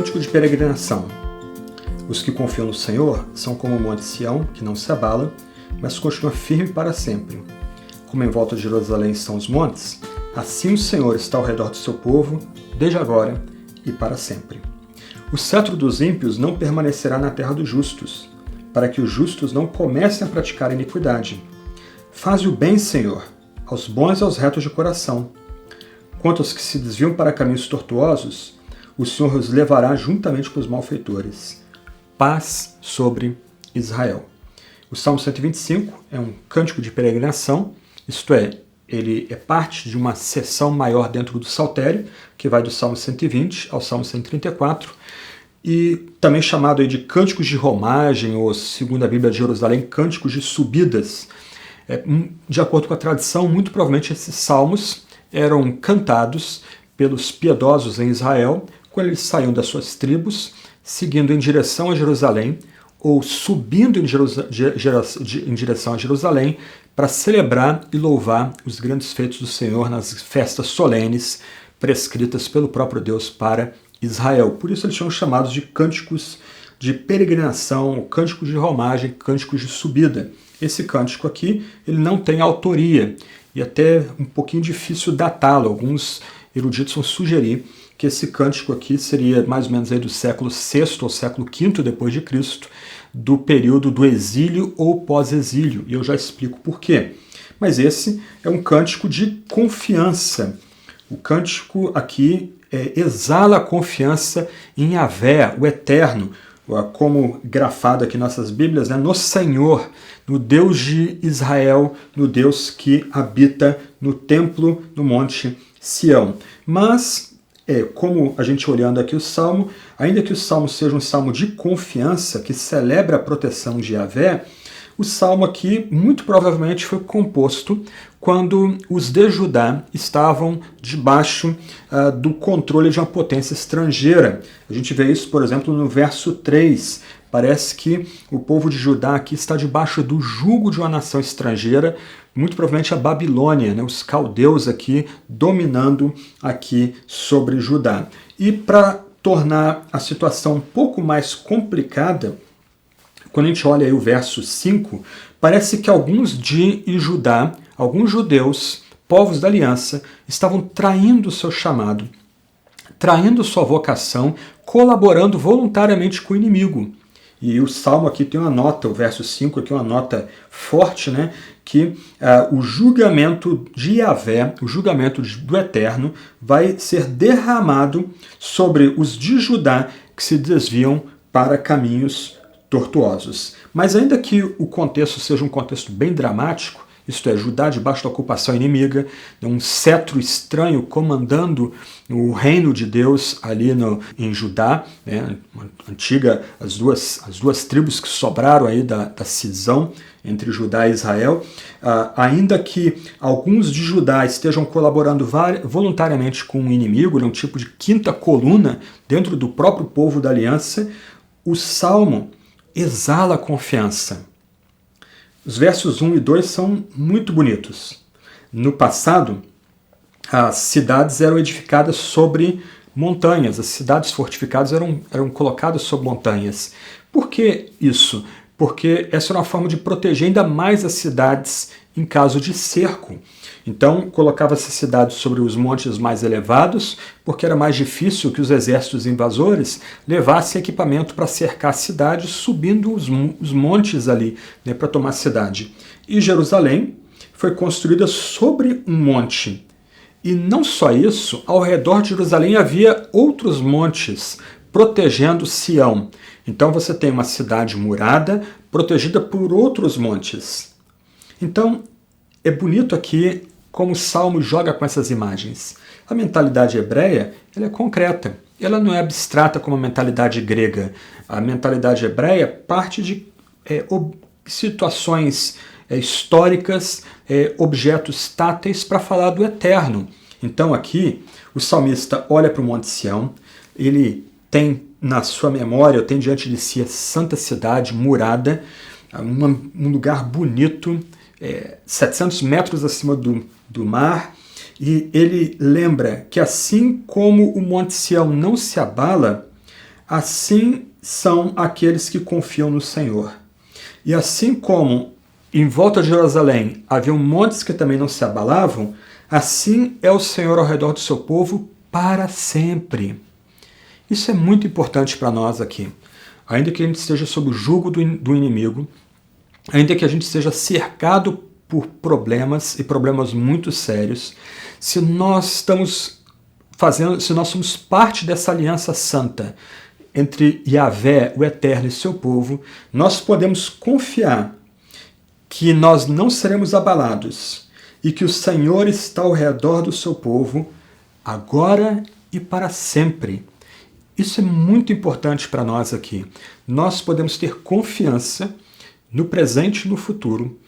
Cântico de peregrinação. Os que confiam no Senhor são como o monte Sião, que não se abala, mas continua firme para sempre. Como em volta de Jerusalém estão os montes, assim o Senhor está ao redor do seu povo, desde agora e para sempre. O cetro dos ímpios não permanecerá na terra dos justos, para que os justos não comecem a praticar iniquidade. Faze o bem, Senhor, aos bons e aos retos de coração. Quanto aos que se desviam para caminhos tortuosos, o Senhor os levará juntamente com os malfeitores. Paz sobre Israel. O Salmo 125 é um cântico de peregrinação, isto é, ele é parte de uma seção maior dentro do Saltério, que vai do Salmo 120 ao Salmo 134, e também chamado aí de cânticos de romagem, ou, segundo a Bíblia de Jerusalém, cânticos de subidas. De acordo com a tradição, muito provavelmente esses salmos eram cantados pelos piedosos em Israel quando eles saíam das suas tribos, seguindo em direção a Jerusalém, ou subindo em direção a Jerusalém para celebrar e louvar os grandes feitos do Senhor nas festas solenes prescritas pelo próprio Deus para Israel. Por isso eles são chamados de cânticos de peregrinação, cânticos de romagem, cânticos de subida. Esse cântico aqui, ele não tem autoria e até um pouquinho difícil datá-lo. Alguns eruditos vão sugerir que esse cântico aqui seria mais ou menos aí do século VI ou século V depois de Cristo, do período do exílio ou pós-exílio, e eu já explico por quê. Mas esse é um cântico de confiança. O cântico aqui exala a confiança em Yahvé, o Eterno, como grafado aqui em nossas Bíblias, né? No Senhor, no Deus de Israel, no Deus que habita no templo, no monte Sião. Mas, como a gente olhando aqui o Salmo, ainda que o Salmo seja um salmo de confiança, que celebra a proteção de Yahvé, o Salmo aqui muito provavelmente foi composto quando os de Judá estavam debaixo do controle de uma potência estrangeira. A gente vê isso, por exemplo, no verso 3. Parece que o povo de Judá aqui está debaixo do jugo de uma nação estrangeira, muito provavelmente a Babilônia, né? Os caldeus aqui dominando aqui sobre Judá. E para tornar a situação um pouco mais complicada, quando a gente olha aí o verso 5, parece que alguns de Judá, alguns judeus, povos da aliança, estavam traindo o seu chamado, traindo sua vocação, colaborando voluntariamente com o inimigo. E o Salmo aqui tem uma nota, o verso 5 aqui é uma nota forte, né? Que o julgamento de Yahvé, o julgamento do Eterno, vai ser derramado sobre os de Judá que se desviam para caminhos tortuosos. Mas ainda que o contexto seja um contexto bem dramático, isto é, Judá debaixo da ocupação inimiga, um cetro estranho comandando o reino de Deus ali em Judá, né, as duas tribos que sobraram aí da cisão entre Judá e Israel, ainda que alguns de Judá estejam colaborando voluntariamente com o inimigo, um tipo de quinta coluna dentro do próprio povo da aliança, o Salmo exala confiança. Os versos 1 e 2 são muito bonitos. No passado, as cidades eram edificadas sobre montanhas, as cidades fortificadas eram colocadas sobre montanhas. Por que isso? Porque essa era uma forma de proteger ainda mais as cidades em caso de cerco. Então, colocava-se as cidades sobre os montes mais elevados, porque era mais difícil que os exércitos invasores levassem equipamento para cercar a cidade, subindo os montes ali, né, para tomar a cidade. E Jerusalém foi construída sobre um monte. E não só isso, ao redor de Jerusalém havia outros montes protegendo Sião. Então você tem uma cidade murada, protegida por outros montes. Então, é bonito aqui como o Salmo joga com essas imagens. A mentalidade hebreia ela é concreta, ela não é abstrata como a mentalidade grega. A mentalidade hebreia parte de situações históricas, objetos táteis para falar do eterno. Então aqui o salmista olha para o Monte Sião, ele tem na sua memória, tem diante de si a santa cidade murada, um lugar bonito, 700 metros acima do mar, e ele lembra que assim como o Monte Sião não se abala, assim são aqueles que confiam no Senhor. E assim como em volta de Jerusalém haviam montes que também não se abalavam, assim é o Senhor ao redor do seu povo para sempre. Isso é muito importante para nós aqui. Ainda que a gente esteja sob o jugo do inimigo, ainda que a gente esteja cercado por problemas e problemas muito sérios, se nós somos parte dessa aliança santa entre Yahvé, o Eterno, e seu povo, nós podemos confiar que nós não seremos abalados e que o Senhor está ao redor do seu povo, agora e para sempre. Isso é muito importante para nós aqui. Nós podemos ter confiança no presente e no futuro,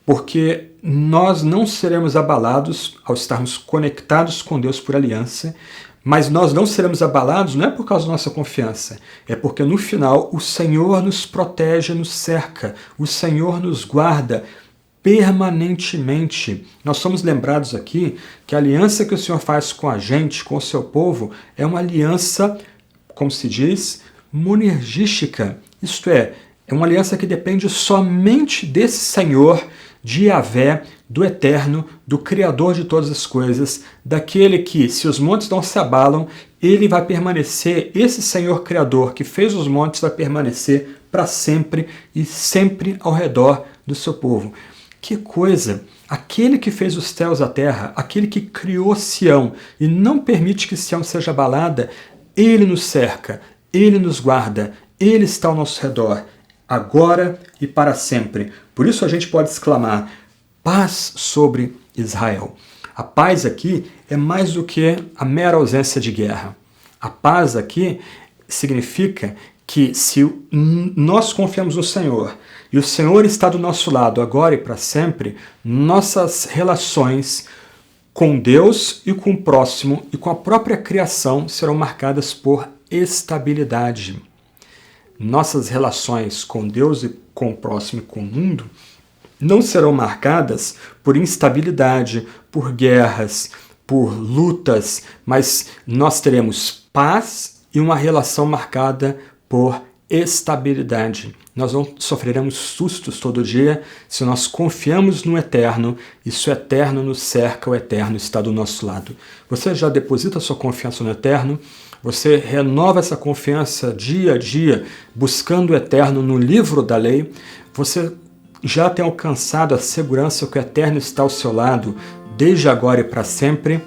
porque nós não seremos abalados ao estarmos conectados com Deus por aliança, mas nós não seremos abalados não é por causa da nossa confiança, é porque no final o Senhor nos protege, nos cerca, o Senhor nos guarda permanentemente. Nós somos lembrados aqui que a aliança que o Senhor faz com a gente, com o seu povo, é uma aliança, como se diz, monergística, isto é uma aliança que depende somente desse Senhor, de Yahvé, do Eterno, do Criador de todas as coisas, daquele que, se os montes não se abalam, ele vai permanecer, esse Senhor Criador que fez os montes vai permanecer para sempre e sempre ao redor do seu povo. Que coisa! Aquele que fez os céus e a terra, aquele que criou Sião e não permite que Sião seja abalada, ele nos cerca, ele nos guarda, ele está ao nosso redor, agora e para sempre. Por isso a gente pode exclamar, paz sobre Israel. A paz aqui é mais do que a mera ausência de guerra. A paz aqui significa que se nós confiamos no Senhor e o Senhor está do nosso lado agora e para sempre, nossas relações com Deus e com o próximo e com a própria criação serão marcadas por estabilidade. Nossas relações com Deus e com o próximo e com o mundo não serão marcadas por instabilidade, por guerras, por lutas, mas nós teremos paz e uma relação marcada por estabilidade. Nós não sofreremos sustos todo dia se nós confiamos no Eterno e se o Eterno nos cerca, o Eterno está do nosso lado. Você já deposita sua confiança no Eterno? Você renova essa confiança dia a dia, buscando o Eterno no livro da lei? Você já tem alcançado a segurança que o Eterno está ao seu lado, desde agora e para sempre?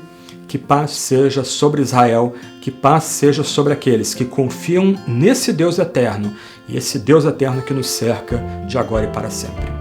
Que paz seja sobre Israel, que paz seja sobre aqueles que confiam nesse Deus eterno, e esse Deus eterno que nos cerca de agora e para sempre.